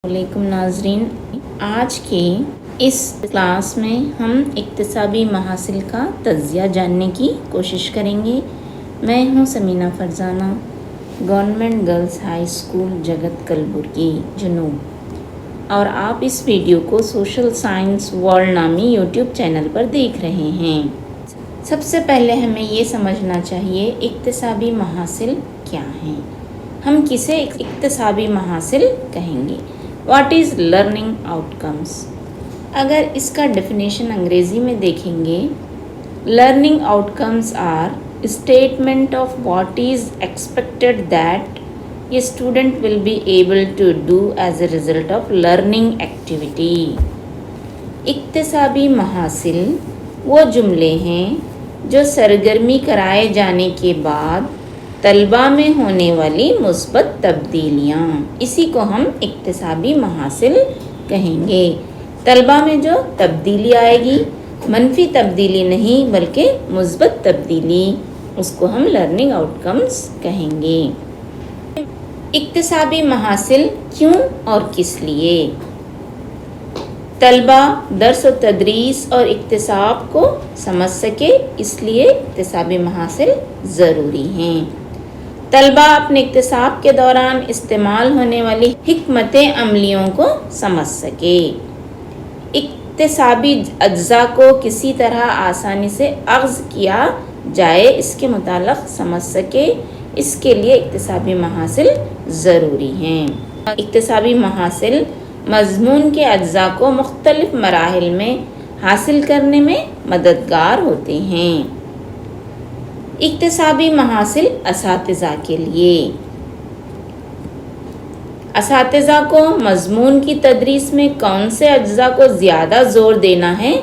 علیکم ناظرین، آج کے اس کلاس میں ہم اکتسابی محاصل کا تجزیہ جاننے کی کوشش کریں گے۔ میں ہوں Samina Farzana, government girls high school Jagat Kalaburagi جنوب، اور آپ اس ویڈیو کو سوشل سائنس ورلڈ نامی یوٹیوب چینل پر دیکھ رہے ہیں۔ سب سے پہلے ہمیں یہ سمجھنا چاہیے اکتسابی محاصل کیا ہیں۔ ہم کسے اکتسابی محاصل کہیں گے؟ واٹ از لرننگ آؤٹ کمس؟ اگر اس کا ڈیفینیشن انگریزی میں دیکھیں گے، learning out comes are statement of what is expected that a student will be able to do as a result of learning activity. اکتسابی محاصل وہ جملے ہیں جو سرگرمی کرائے جانے کے بعد طلباء میں ہونے والی مثبت تبدیلیاں، اسی کو ہم اکتسابی محاصل کہیں گے۔ طلباء میں جو تبدیلی آئے گی، منفی تبدیلی نہیں بلکہ مثبت تبدیلی، اس کو ہم لرننگ آؤٹ کمس کہیں گے۔ اکتسابی محاصل کیوں اور کس لیے؟ طلباء درس و تدریس اور اکتساب کو سمجھ سکے، اس لیے اکتسابی محاصل ضروری ہیں۔ طلباء اپنے اکتساب کے دوران استعمال ہونے والی حکمت عملیوں کو سمجھ سکے، اکتسابی اجزاء کو کسی طرح آسانی سے اخذ کیا جائے اس کے متعلق سمجھ سکے، اس کے لیے اکتسابی محاصل ضروری ہیں۔ اکتسابی محاصل مضمون کے اجزاء کو مختلف مراحل میں حاصل کرنے میں مددگار ہوتے ہیں۔ اکتسابی محاصل اساتذہ کے لیے، اساتذہ کو مضمون کی تدریس میں کون سے اجزاء کو زیادہ زور دینا ہے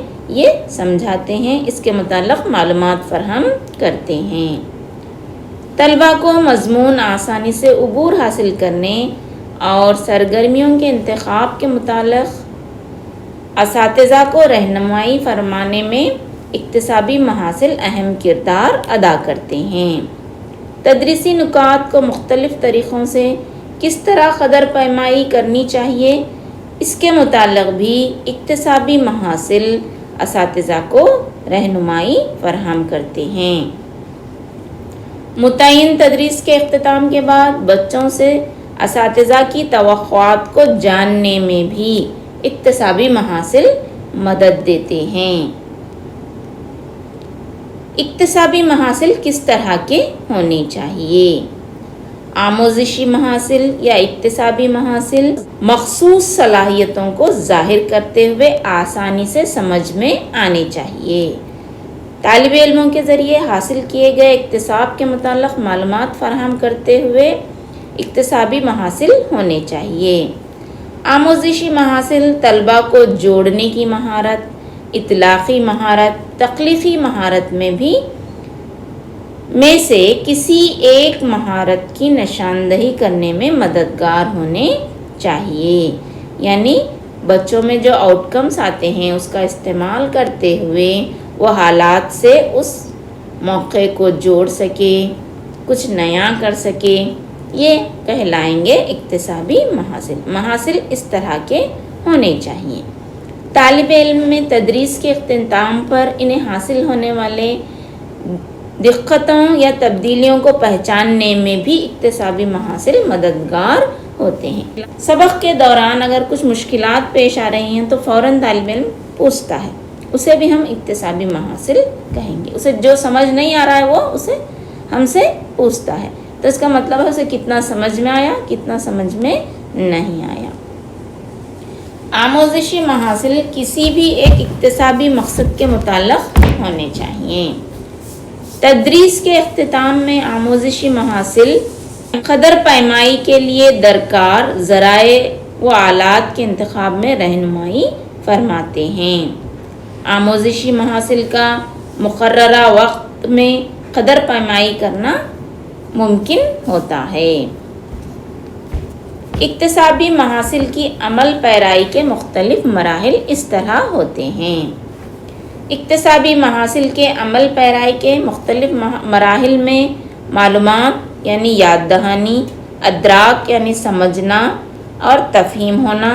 یہ سمجھاتے ہیں، اس کے متعلق معلومات فراہم کرتے ہیں۔ طلباء کو مضمون آسانی سے عبور حاصل کرنے اور سرگرمیوں کے انتخاب کے متعلق اساتذہ کو رہنمائی فرمانے میں اکتسابی محاصل اہم کردار ادا کرتے ہیں۔ تدریسی نکات کو مختلف طریقوں سے کس طرح قدر پیمائی کرنی چاہیے، اس کے متعلق بھی اکتسابی محاصل اساتذہ کو رہنمائی فراہم کرتے ہیں۔ متعین تدریس کے اختتام کے بعد بچوں سے اساتذہ کی توقعات کو جاننے میں بھی اکتسابی محاصل مدد دیتے ہیں۔ اکتسابی محاصل کس طرح کے ہونے چاہیے؟ آموزشی محاصل یا اکتسابی محاصل مخصوص صلاحیتوں کو ظاہر کرتے ہوئے آسانی سے سمجھ میں آنے چاہیے۔ طالب علموں کے ذریعے حاصل کیے گئے اکتساب کے متعلق معلومات فراہم کرتے ہوئے اکتسابی محاصل ہونے چاہیے۔ آموزشی محاصل طلباء کو جوڑنے کی مہارت، اطلاقی مہارت، تخلیقی مہارت میں سے کسی ایک مہارت کی نشاندہی کرنے میں مددگار ہونے چاہیے، یعنی بچوں میں جو آؤٹ کمس آتے ہیں اس کا استعمال کرتے ہوئے وہ حالات سے اس موقع کو جوڑ سکے، کچھ نیا کر سکے، یہ کہلائیں گے اکتسابی محاصل۔ محاصل اس طرح کے ہونے چاہیے۔ طالب علم میں تدریس کے اختتام پر انہیں حاصل ہونے والے دقتوں یا تبدیلیوں کو پہچاننے میں بھی اکتسابی محاصل مددگار ہوتے ہیں۔ سبق کے دوران اگر کچھ مشکلات پیش آ رہی ہیں تو فوراً طالب علم پوچھتا ہے، اسے بھی ہم اکتسابی محاصل کہیں گے۔ اسے جو سمجھ نہیں آ رہا ہے وہ اسے ہم سے پوچھتا ہے، تو اس کا مطلب ہے اسے کتنا سمجھ میں آیا، کتنا سمجھ میں نہیں آیا۔ آموزشی محاصل کسی بھی ایک اکتسابی مقصد کے متعلق ہونے چاہیے۔ تدریس کے اختتام میں آموزشی محاصل قدر پیمائی کے لیے درکار ذرائع و آلات کے انتخاب میں رہنمائی فرماتے ہیں۔ آموزشی محاصل کا مقررہ وقت میں قدر پیمائی کرنا ممکن ہوتا ہے۔ اکتسابی محاصل کی عمل پیرائی کے مختلف مراحل اس طرح ہوتے ہیں۔ اکتسابی محاصل کے عمل پیرائی کے مختلف مراحل میں معلومات یعنی یاد دہانی، ادراک یعنی سمجھنا، اور تفہیم ہونا،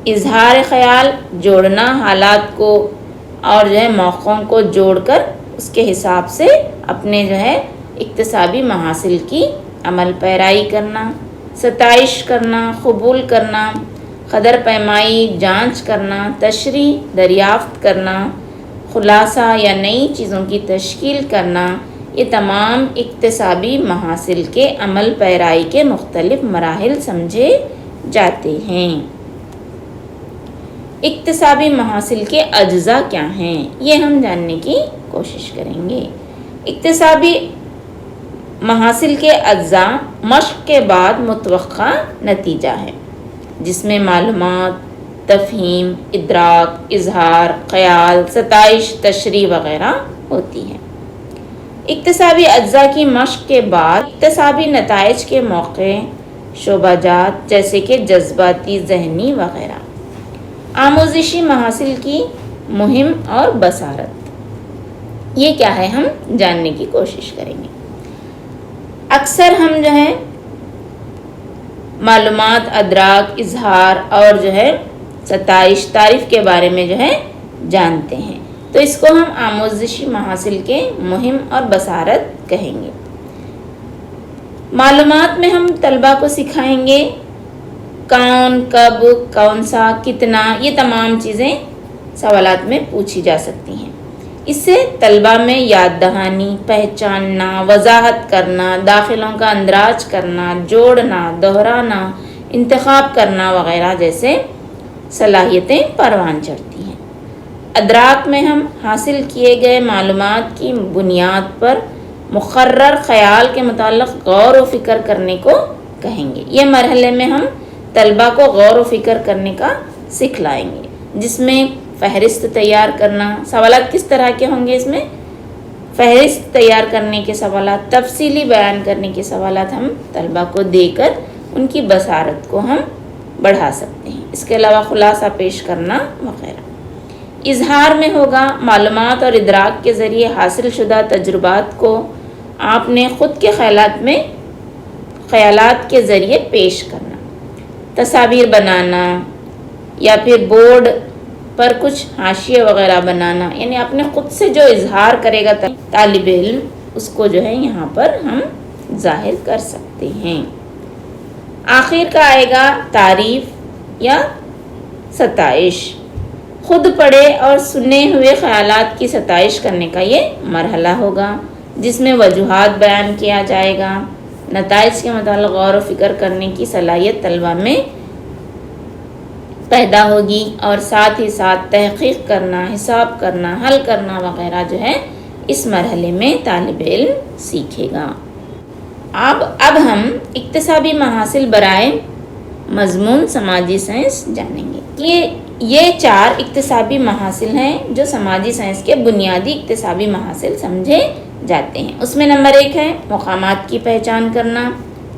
اظہار خیال جوڑنا، حالات کو اور جو ہے موقعوں کو جوڑ کر اس کے حساب سے اپنے جو ہے اکتسابی محاصل کی عمل پیرائی کرنا، ستائش کرنا، قبول کرنا، قدر پیمائی جانچ کرنا، تشریح دریافت کرنا، خلاصہ یا نئی چیزوں کی تشکیل کرنا، یہ تمام اکتسابی محاصل کے عمل پیرائی کے مختلف مراحل سمجھے جاتے ہیں۔ اکتسابی محاصل کے اجزاء کیا ہیں، یہ ہم جاننے کی کوشش کریں گے۔ اکتسابی محاصل کے اجزاء مشق کے بعد متوقع نتیجہ ہے، جس میں معلومات، تفہیم، ادراک، اظہار خیال، ستائش، تشریح وغیرہ ہوتی ہے۔ اکتسابی اجزاء کی مشق کے بعد اکتسابی نتائج کے موقع، شعبہ جات جیسے کہ جذباتی، ذہنی وغیرہ۔ آموزشی محاصل کی مہم اور بصارت، یہ کیا ہے ہم جاننے کی کوشش کریں گے۔ اکثر ہم جو ہے معلومات، ادراک، اظہار اور جو ہے ستائش، تعریف کے بارے میں جو ہے جانتے ہیں، تو اس کو ہم آموزشی محاصل کے مہم اور بصارت کہیں گے۔ معلومات میں ہم طلبہ کو سکھائیں گے کون، کب، کون سا، کتنا، یہ تمام چیزیں سوالات میں پوچھی جا سکتی ہیں۔ اس سے طلبہ میں یاد دہانی، پہچاننا، وضاحت کرنا، داخلوں کا اندراج کرنا، جوڑنا، دہرانا، انتخاب کرنا وغیرہ جیسے صلاحیتیں پروان چڑھتی ہیں۔ ادراک میں ہم حاصل کیے گئے معلومات کی بنیاد پر مقرر خیال کے متعلق غور و فکر کرنے کو کہیں گے۔ یہ مرحلے میں ہم طلبہ کو غور و فکر کرنے کا سکھلائیں گے، جس میں فہرست تیار کرنا، سوالات کس طرح کے ہوں گے، اس میں فہرست تیار کرنے کے سوالات، تفصیلی بیان کرنے کے سوالات ہم طلبہ کو دے کر ان کی بصارت کو ہم بڑھا سکتے ہیں۔ اس کے علاوہ خلاصہ پیش کرنا وغیرہ۔ اظہار میں ہوگا معلومات اور ادراک کے ذریعے حاصل شدہ تجربات کو آپ نے خود کے خیالات کے ذریعے پیش کرنا، تصاویر بنانا یا پھر بورڈ پر کچھ حاشیے وغیرہ بنانا، یعنی اپنے خود سے جو اظہار کرے گا طالب علم اس کو جو ہے یہاں پر ہم ظاہر کر سکتے ہیں۔ آخر کا آئے گا تعریف یا ستائش، خود پڑھے اور سنے ہوئے خیالات کی ستائش کرنے کا یہ مرحلہ ہوگا، جس میں وجوہات بیان کیا جائے گا، نتائج کے متعلق غور و فکر کرنے کی صلاحیت طلبہ میں پیدا ہوگی، اور ساتھ ہی ساتھ تحقیق کرنا، حساب کرنا، حل کرنا وغیرہ جو ہے اس مرحلے میں طالب علم سیکھے گا۔ اب ہم اکتسابی محاصل برائے مضمون سماجی سائنس جانیں گے۔ یہ 4 اکتسابی محاصل ہیں جو سماجی سائنس کے بنیادی اکتسابی محاصل سمجھے جاتے ہیں۔ اس میں نمبر 1 ہے مقامات کی پہچان کرنا،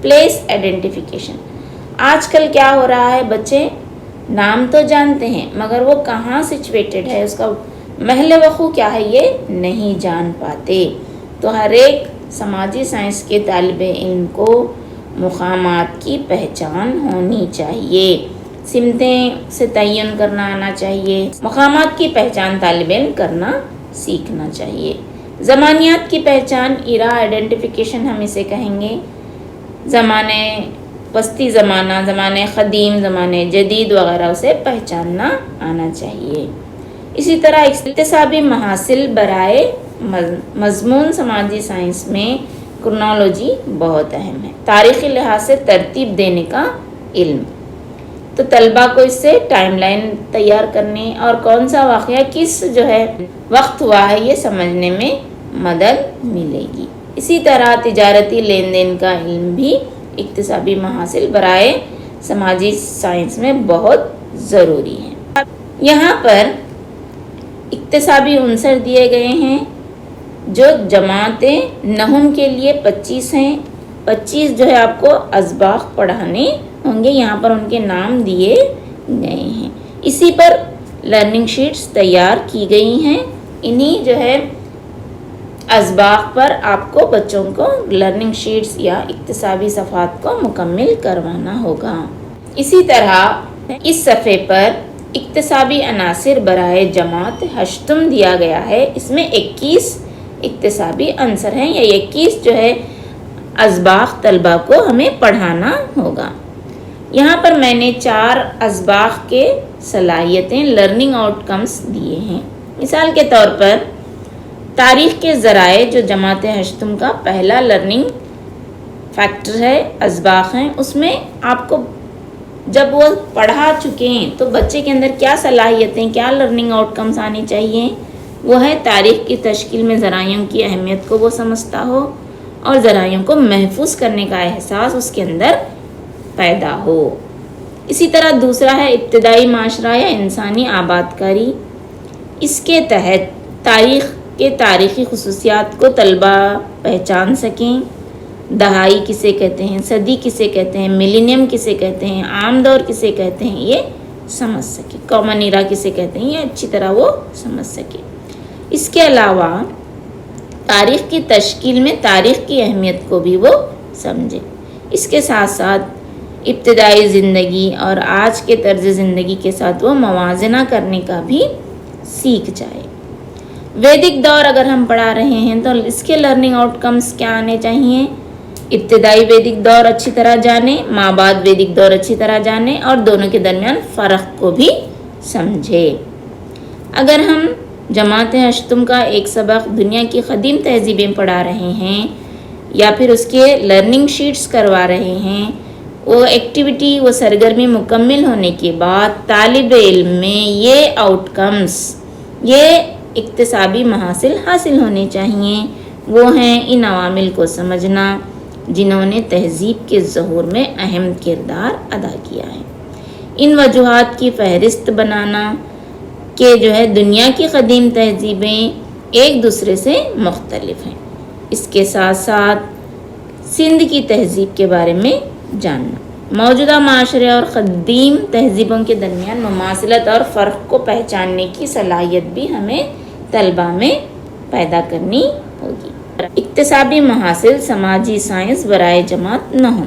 پلیس آئیڈینٹیفیکیشن۔ آج کل کیا ہو رہا ہے، بچے نام تو جانتے ہیں مگر وہ کہاں سچویٹڈ ہے، اس کا محل وقوع کیا ہے، یہ نہیں جان پاتے۔ تو ہر ایک سماجی سائنس کے طالب علم کو مقامات کی پہچان ہونی چاہیے، سمتیں سے تعین کرنا آنا چاہیے، مقامات کی پہچان طالب علم کرنا سیکھنا چاہیے۔ زمانیات کی پہچان، ایرا آئیڈینٹیفیکیشن ہم اسے کہیں گے، زمانے وسطی زمانہ، زمانے قدیم، زمانے جدید وغیرہ اسے پہچاننا آنا چاہیے۔ اسی طرح اکتسابی محاصل برائے مضمون سماجی سائنس میں کرونالوجی بہت اہم ہے، تاریخی لحاظ سے ترتیب دینے کا علم۔ تو طلبہ کو اس سے ٹائم لائن تیار کرنے اور کون سا واقعہ کس جو ہے وقت ہوا ہے یہ سمجھنے میں مدد ملے گی۔ اسی طرح تجارتی لین دین کا علم بھی اکتسابی محاصل برائے سماجی سائنس میں بہت ضروری ہے۔ یہاں پر اکتسابی عنصر دیے گئے ہیں جو جماعت نہم کے لیے 25 ہیں۔ 25 جو ہے آپ کو اسباق پڑھانے ہوں گے، یہاں پر ان کے نام دیے گئے ہیں۔ اسی پر لرننگ شیٹس تیار کی گئی ہیں، انہی جو ہے اسباق پر آپ کو بچوں کو لرننگ شیٹس یا اکتسابی صفحات کو مکمل کروانا ہوگا۔ اسی طرح اس صفحے پر اکتسابی عناصر برائے جماعت ہشتم دیا گیا ہے. اس میں 21 اکتسابی عنصر ہیں یا 21 جو ہے اسباق طلبہ کو ہمیں پڑھانا ہوگا. یہاں پر میں نے 4 اسباق کے صلاحیتیں لرننگ آؤٹ کمز دیے ہیں. مثال کے طور پر تاریخ کے ذرائع جو جماعت ہشتم کا پہلا لرننگ فیکٹر ہے، اسباق ہیں، اس میں آپ کو جب وہ پڑھا چکے ہیں تو بچے کے اندر کیا صلاحیتیں، کیا لرننگ آؤٹ کمز آنی چاہیے. وہ ہے تاریخ کی تشکیل میں ذرائعوں کی اہمیت کو وہ سمجھتا ہو اور ذرائعوں کو محفوظ کرنے کا احساس اس کے اندر پیدا ہو. اسی طرح دوسرا ہے ابتدائی معاشرہ یا انسانی آبادکاری. اس کے تحت تاریخ کے تاریخی خصوصیات کو طلبہ پہچان سکیں. دہائی کسے کہتے ہیں، صدی کسے کہتے ہیں، ملینیم کسے کہتے ہیں، عام دور کسے کہتے ہیں، یہ سمجھ سکیں. کامن ایرا کسے کہتے ہیں، یہ اچھی طرح وہ سمجھ سکیں. اس کے علاوہ تاریخ کی تشکیل میں تاریخ کی اہمیت کو بھی وہ سمجھے. اس کے ساتھ ساتھ ابتدائی زندگی اور آج کے طرز زندگی کے ساتھ وہ موازنہ کرنے کا بھی سیکھ جائے. ویدک دور اگر ہم پڑھا رہے ہیں تو اس کے لرننگ آؤٹ کمز کیا آنے چاہیے. ابتدائی ویدک دور اچھی طرح جانے، مابعد ویدک دور اچھی طرح جانے اور دونوں کے درمیان فرق کو بھی سمجھے. اگر ہم جماعت ہشتم کا ایک سبق دنیا کی قدیم تہذیبیں پڑھا رہے ہیں یا پھر اس کے لرننگ شیٹس کروا رہے ہیں، وہ ایکٹیویٹی، وہ سرگرمی مکمل ہونے کے بعد طالب علم میں یہ آؤٹ کمز، یہ اکتسابی محاصل حاصل ہونے چاہیے. وہ ہیں ان عوامل کو سمجھنا جنہوں نے تہذیب کے ظہور میں اہم کردار ادا کیا ہے. ان وجوہات کی فہرست بنانا کہ جو ہے دنیا کی قدیم تہذیبیں ایک دوسرے سے مختلف ہیں. اس کے ساتھ ساتھ سندھ کی تہذیب کے بارے میں جاننا، موجودہ معاشرے اور قدیم تہذیبوں کے درمیان مماثلت اور فرق کو پہچاننے کی صلاحیت بھی ہمیں طلبہ میں پیدا کرنی ہوگی. اکتسابی محاصل سماجی سائنس برائے جماعت 9.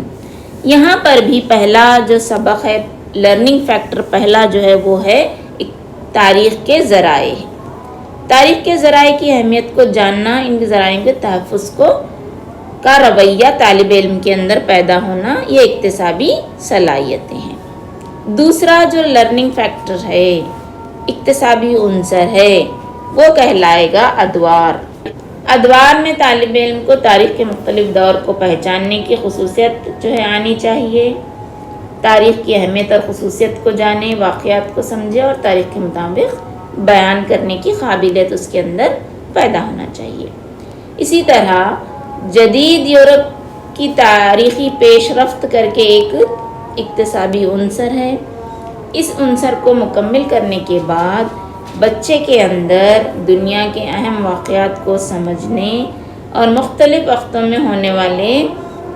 یہاں پر بھی پہلا جو سبق ہے، لرننگ فیکٹر پہلا جو ہے وہ ہے تاریخ کے ذرائع. تاریخ کے ذرائع کی اہمیت کو جاننا، ان کے ذرائع کے تحفظ کا رویہ طالب علم کے اندر پیدا ہونا، یہ اکتسابی صلاحیتیں ہیں. دوسرا جو لرننگ فیکٹر ہے، اکتسابی عنصر ہے، وہ کہلائے گا ادوار. ادوار میں طالب علم کو تاریخ کے مختلف دور کو پہچاننے کی خصوصیت جو ہے آنی چاہیے. تاریخ کی اہمیت اور خصوصیت کو جانے، واقعات کو سمجھے اور تاریخ کے مطابق بیان کرنے کی قابلیت اس کے اندر پیدا ہونا چاہیے. اسی طرح جدید یورپ کی تاریخی پیش رفت کر کے ایک اکتسابی عنصر ہے. اس عنصر کو مکمل کرنے کے بعد بچے کے اندر دنیا کے اہم واقعات کو سمجھنے اور مختلف وقتوں میں ہونے والے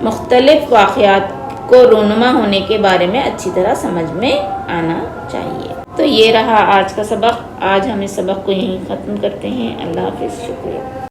مختلف واقعات کو رونما ہونے کے بارے میں اچھی طرح سمجھ میں آنا چاہیے. تو یہ رہا آج کا سبق. آج ہم اس سبق کو یہیں ختم کرتے ہیں. اللہ حافظ. شکریہ.